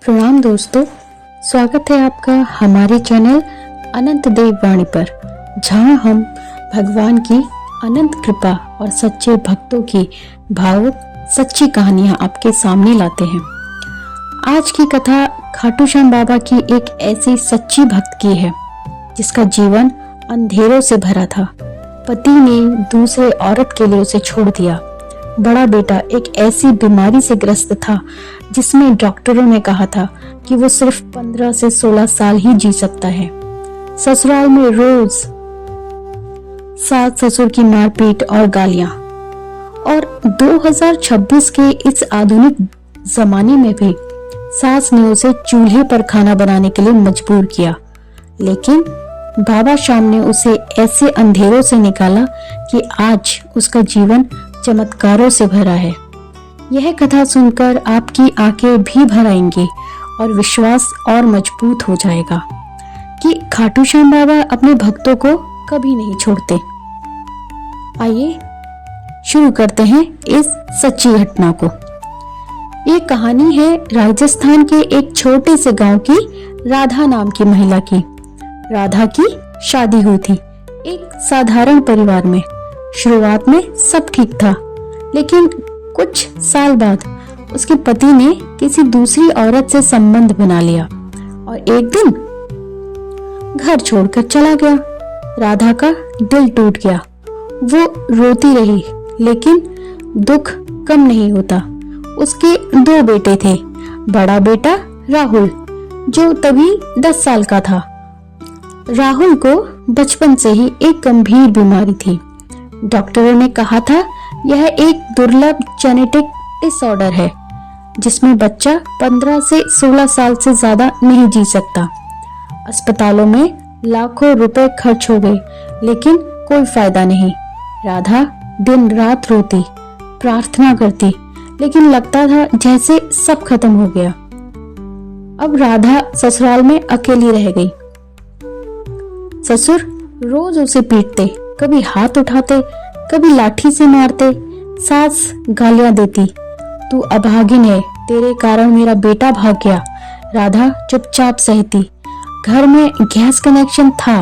प्रणाम दोस्तों, स्वागत है आपका हमारे चैनल अनंत देव वाणी पर, जहां हम भगवान की अनंत कृपा और सच्चे भक्तों की भावुक सच्ची कहानियां आपके सामने लाते हैं। आज की कथा खाटू श्याम बाबा की एक ऐसी सच्ची भक्त की है जिसका जीवन अंधेरों से भरा था। पति ने दूसरे औरत के लिए उसे छोड़ दिया। बड़ा बेटा एक ऐसी बीमारी से ग्रस्त था जिसमें डॉक्टरों ने कहा था कि वो सिर्फ 15 से 16 साल ही जी सकता है। ससुराल में रोज सास ससुर की मारपीट और गालियां, और 2026 के इस आधुनिक जमाने में भी सास ने उसे चूल्हे पर खाना बनाने के लिए मजबूर किया। लेकिन बाबा श्याम ने उसे ऐसे अंधेरों से निकाला कि आज उसका जीवन चमत्कारों से भरा है। यह कथा सुनकर आपकी आंखें भी भर आएंगी और विश्वास और मजबूत हो जाएगा कि खाटू श्याम बाबा अपने भक्तों को कभी नहीं छोड़ते। आइए शुरू करते हैं इस सच्ची घटना को। ये कहानी है राजस्थान के एक छोटे से गांव की राधा नाम की महिला की। राधा की शादी हुई थी एक साधारण परिवार में। शुरुआत में सब ठीक था, लेकिन कुछ साल बाद उसके पति ने किसी दूसरी औरत से संबंध बना लिया और एक दिन घर छोड़कर चला गया। राधा का दिल टूट गया। वो रोती रही, लेकिन दुख कम नहीं होता। उसके 2 बेटे थे। बड़ा बेटा राहुल, जो तभी 10 साल का था। राहुल को बचपन से ही एक गंभीर बीमारी थी। डॉक्टरों ने कहा था यह एक दुर्लभ जेनेटिक डिसऑर्डर है जिसमें बच्चा 15 से 16 साल से ज्यादा नहीं जी सकता। अस्पतालों में लाखों रुपए खर्च हो गए, लेकिन कोई फायदा नहीं। राधा दिन रात रोती, प्रार्थना करती, लेकिन लगता था जैसे सब खत्म हो गया। अब राधा ससुराल में अकेली रह गई। ससुर रोज उसे पीटते, कभी हाथ उठाते, कभी लाठी से मारते। सास गालियां देती, तू अभागिन है, तेरे कारण मेरा बेटा भाग गया। राधा चुपचाप सहती। घर में गैस कनेक्शन था,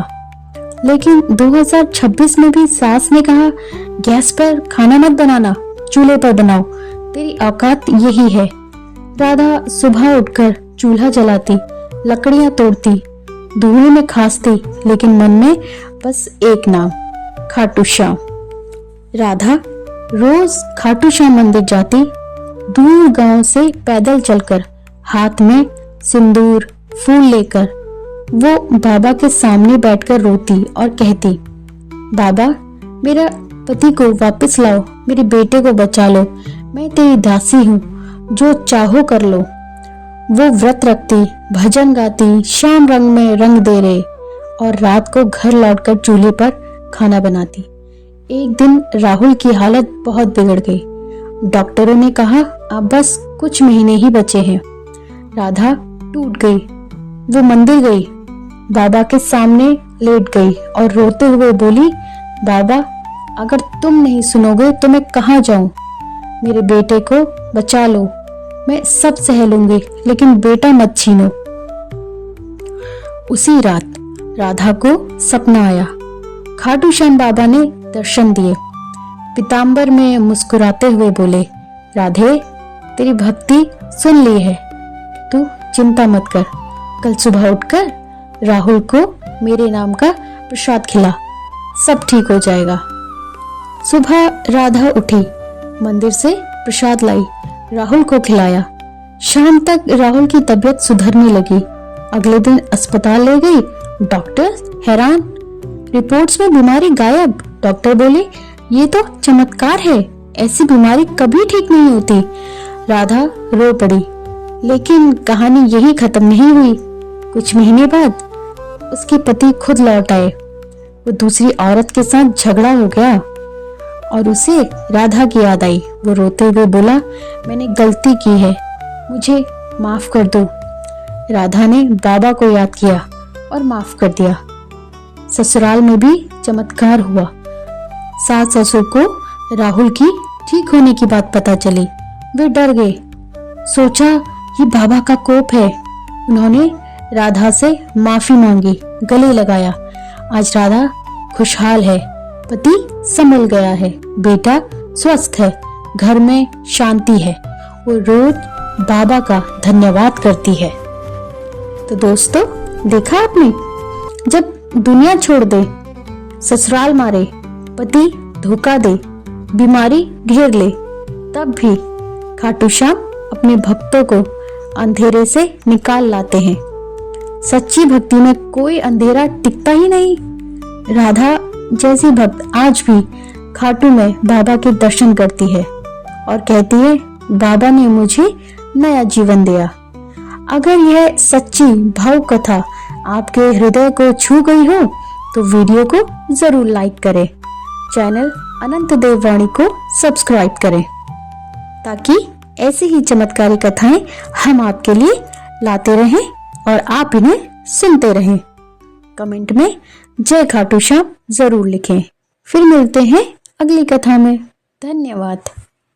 लेकिन 2026 में भी सास ने कहा गैस पर खाना मत बनाना, चूल्हे पर बनाओ, तेरी औकात यही है। राधा सुबह उठकर चूल्हा जलाती, लकड़ियां तोड़ती, धुएं में खांसती, लेकिन मन में बस एक नाम, खाटू श्याम। राधा रोज खाटू श्याम मंदिर जाती, दूर गांव से पैदल चलकर, हाथ में सिंदूर फूल लेकर। वो बाबा के सामने बैठकर रोती और कहती, बाबा मेरा पति को वापस लाओ, मेरे बेटे को बचा लो, मैं तेरी दासी हूँ, जो चाहो कर लो। वो व्रत रखती, भजन गाती, शाम रंग में रंग दे रहे, और रात को घर लौटकर चूल्हे पर खाना बनाती। एक दिन राहुल की हालत बहुत बिगड़ गई। डॉक्टरों ने कहा अब बस कुछ महीने ही बचे हैं। राधा टूट गई। वो मंदिर गई, बाबा के सामने लेट गई और रोते हुए बोली, बाबा अगर तुम नहीं सुनोगे तो मैं कहाँ जाऊं? मेरे बेटे को बचा लो, मैं सब सह लूंगी, लेकिन बेटा मत छीनो। उसी रात राधा को सपना आया। खाटू श्याम बाबा ने दर्शन दिए। पीतांबर में मुस्कुराते हुए बोले, राधे तेरी भक्ति सुन ली है, तू चिंता मत कर। कल सुबह उठकर राहुल को मेरे नाम का प्रसाद खिला, सब ठीक हो जाएगा। सुबह राधा उठी, मंदिर से प्रसाद लाई, राहुल को खिलाया। शाम तक राहुल की तबीयत सुधरने लगी। अगले दिन अस्पताल ले गई। डॉक्टर हैरान, रिपोर्ट्स में बीमारी गायब। डॉक्टर बोले ये तो चमत्कार है, ऐसी बीमारी कभी ठीक नहीं होती। राधा रो पड़ी, लेकिन कहानी यही खत्म नहीं हुई। कुछ महीने बाद उसके पति खुद लौट आए। वो दूसरी औरत के साथ झगड़ा हो गया और उसे राधा की याद आई। वो रोते हुए बोला, मैंने गलती की है, मुझे माफ कर दो। राधा ने बाबा को याद किया और माफ कर दिया। ससुराल में भी चमत्कार हुआ। सास ससुर को राहुल की ठीक होने की बात पता चली। वे डर गए, सोचा ये बाबा का कोप है। उन्होंने राधा से माफी मांगी, गले लगाया। आज राधा खुशहाल है, पति संभल गया है, बेटा स्वस्थ है, घर में शांति है। वो रोज बाबा का धन्यवाद करती है। तो दोस्तों, देखा आपने, जब दुनिया छोड़ दे, ससुराल मारे, पति धोखा दे, बीमारी घेर ले, तब भी खाटू श्याम अपने भक्तों को अंधेरे से निकाल लाते हैं। सच्ची भक्ति में कोई अंधेरा टिकता ही नहीं। राधा जैसी भक्त आज भी खाटू में बाबा के दर्शन करती है और कहती है, बाबा ने मुझे नया जीवन दिया। अगर यह सच्ची भाव कथा आपके हृदय को छू गई हो तो वीडियो को जरूर लाइक करें, चैनल अनंत देव वाणी को सब्सक्राइब करें, ताकि ऐसी ही चमत्कारी कथाएं हम आपके लिए लाते रहें और आप इन्हें सुनते रहें। कमेंट में जय खाटू श्याम जरूर लिखें। फिर मिलते हैं अगली कथा में। धन्यवाद।